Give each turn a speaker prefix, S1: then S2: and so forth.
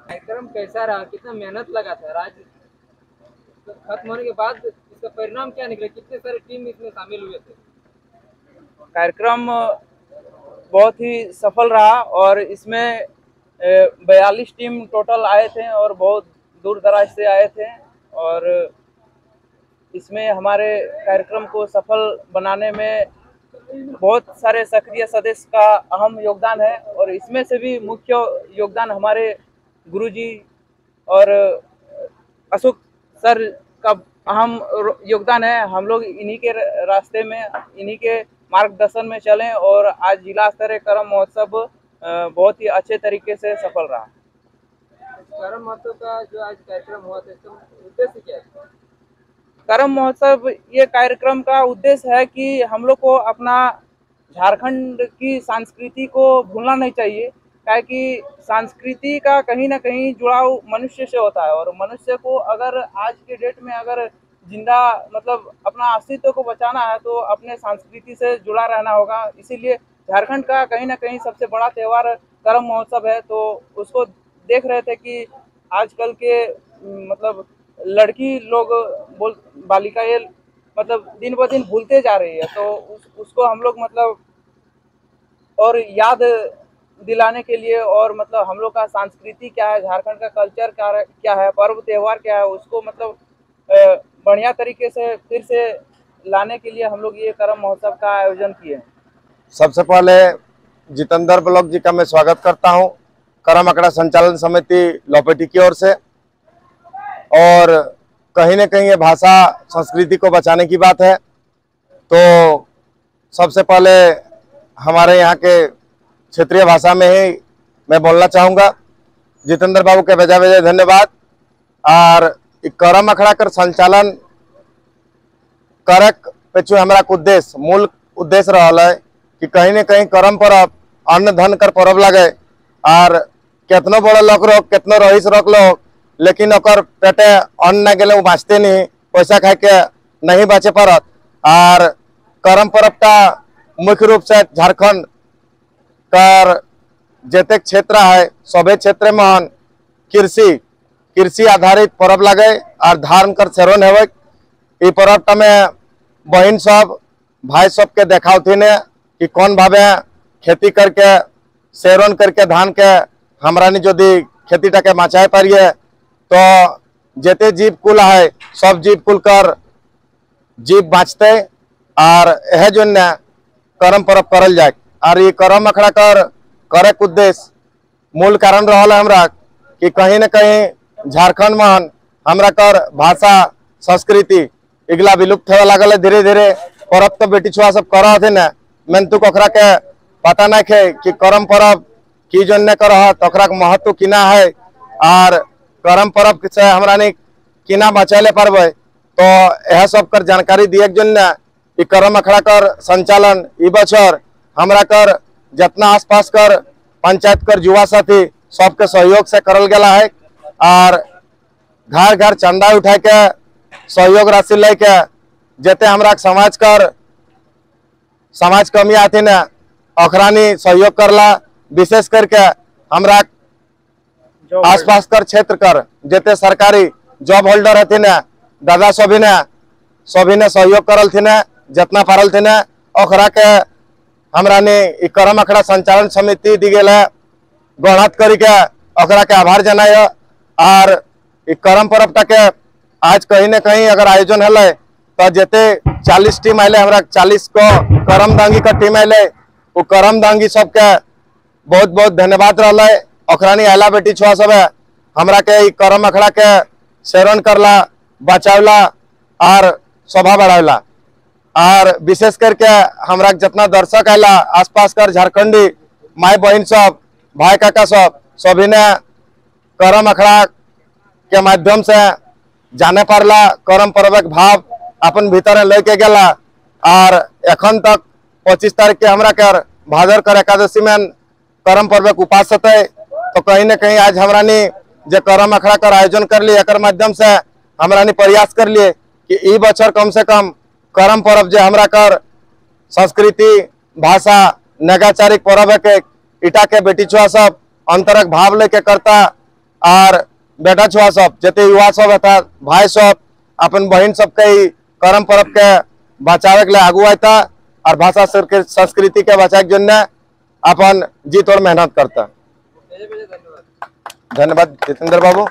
S1: कार्यक्रम कैसा रहा, कितना मेहनत लगा था? राज्य खत्म होने के बाद इसका परिणाम क्या निकला? कितने सारे टीम इसमें शामिल हुए थे?
S2: कार्यक्रम बहुत ही सफल रहा और इसमें 42 टीम टोटल आए थे और बहुत दूर दराज से आए थे। और इसमें हमारे कार्यक्रम को सफल बनाने में बहुत सारे सक्रिय सदस्य का अहम योगदान है। और इसमें से भी मुख्य योगदान हमारे गुरुजी और अशोक सर का अहम योगदान है। हम लोग इन्हीं के रास्ते में, इन्हीं के मार्गदर्शन में चलें और आज जिला स्तरीय करम महोत्सव बहुत ही अच्छे तरीके से सफल रहा।
S1: करम महोत्सव का जो आज कार्यक्रम हुआ था, इसका उद्देश्य क्या है?
S2: करम महोत्सव ये कार्यक्रम का उद्देश्य है कि हम लोग को अपना झारखंड की संस्कृति को भूलना नहीं चाहिए, क्योंकि संस्कृति का कहीं ना कहीं जुड़ाव मनुष्य से होता है। और मनुष्य को अगर आज के डेट में अगर जिंदा मतलब अपना अस्तित्व को बचाना है तो अपने संस्कृति से जुड़ा रहना होगा। इसीलिए झारखंड का कहीं ना कहीं सबसे बड़ा त्यौहार करम महोत्सव है। तो उसको देख रहे थे कि आजकल के मतलब लड़की लोग बालिका ये मतलब दिन ब दिन भूलते जा रही है। तो उसको हम लोग मतलब और याद दिलाने के लिए और मतलब हम लोग का संस्कृति क्या है, झारखंड का कल्चर क्या है, पर्व त्यौहार क्या है, उसको मतलब बढ़िया तरीके से फिर से लाने के लिए हम लोग ये करम महोत्सव का आयोजन किए।
S3: सबसे पहले जितेंद्र ब्लॉक जी का मैं स्वागत करता हूं करम अखाड़ा संचालन समिति लोपेटी की ओर से। और कहीं न कहीं ये भाषा संस्कृति को बचाने की बात है। तो सबसे पहले हमारे यहाँ के क्षेत्रीय भाषा में ही मैं बोलना चाहूँगा। जितेंद्र बाबू के बेजा बेजा धन्यवाद। और करम अखाड़ा कर संचालन करक पेचु हमारा उद्देश्य मूल उद्देश्य रहा है कि कहीं न कहीं करम पर्व अन्न धन कर पर्व लगे। और कितनो बड़ा लोग रोक कितनो रईस रोक लोग, लेकिन ओकर पेटे अन्न न गले वो बाँचते नहीं, पैसा खाए के नहीं बचे परत। और करम पर्व का मुख्य रूप से झारखंड कर जेते क्षेत्र है सभी क्षेत्र में कृषि आधारित पर्व लगे और धान कर सेवन है। ये पर्व में बहन सब भाई सब के देखावती ने कि कौन भावे खेती करके सेवन करके धान के हमरा यदि खेती के बचाए पारिए तो जेते जीव कुल है सब जीव कुल कर जीव बाँचते। और यह जो करम पर्व करल जाए। और ये करम अखाड़ा कर करे उद्देश्य मूल कारण रहा हमरा कि कहीं न कहीं झारखंड में हमरा कर भाषा संस्कृति इगला विलुप्त होने लगल है धीरे धीरे। पर्व तो बेटी छुआ सब कर मेन्तु ओकरा के पता नहीं खे कि करम पर्व की जन्य कर महत्व किना है। और करम पर्व से हमरा किना बचाले पारबे तो यह सब कर जानकारी दिए जन्य करम अखाड़ा कर संचालन ई बचर हमरा कर जितना आसपास कर पंचायत कर युवा साथी सबके सहयोग से करल गया है। और घर घर चंदा उठा के सहयोग राशि लेके जेते हमरा समाज कमी आती न अखरानी सहयोग करला। विशेष करके हमरा आसपास कर क्षेत्र कर जेते सरकारी जॉब होल्डर हथी न दादा सभी ने सहयोग करल थी न जितना पारल थी न ओकरा के हमरा करम अखाड़ा संचालन समिति दी गए गणत करके ओकरा के आभार जनाय। और करम पर्व के आज कहीं न कहीं अगर आयोजन है तो जेते 40 टीम आए हमरा 40 को करम दांगी का टीम आए वो करम दांगी सबके बहुत बहुत धन्यवाद रहा है। ओकरानी आला बेटी छुआ सब हमरा के करम अखाड़ा के सेवन करला बचावला और शोभा बढ़ावला। और विशेष करके हमरा जितना दर्शक आला आसपास कर झारखंडी माई बहन सब भाई काका सब सभी ने करम अखाड़ा के माध्यम से जाने पारला करम पर्व के भाव अपन भीतर लेके गला। और एखन तक 25 तारीख के हमरा कर भादर कर एकादशी में करम पर्व के उपास होते। तो कहीं न कहीं आज हमरा जे करम अखाड़ा कर आयोजन कर लिए एक माध्यम से हमरा प्रयास कर लिए कि ई बचर कम से कम करम पर्व जे हमरा कर संस्कृति भाषा नगाचारिक पर्व के इटा के बेटी छुआ सब अंतरक भाव लेके करता और बेटा छुआ सब जते युवा सब था भाई सब अपन बहन सबके ही कर्म परब के बचावे के लिए आगू आता और भाषा संस्कृति के बचाए के जन्य अपन जी तोड़ मेहनत करता।
S1: धन्यवाद।
S3: धन्यवाद जितेंद्र बाबू।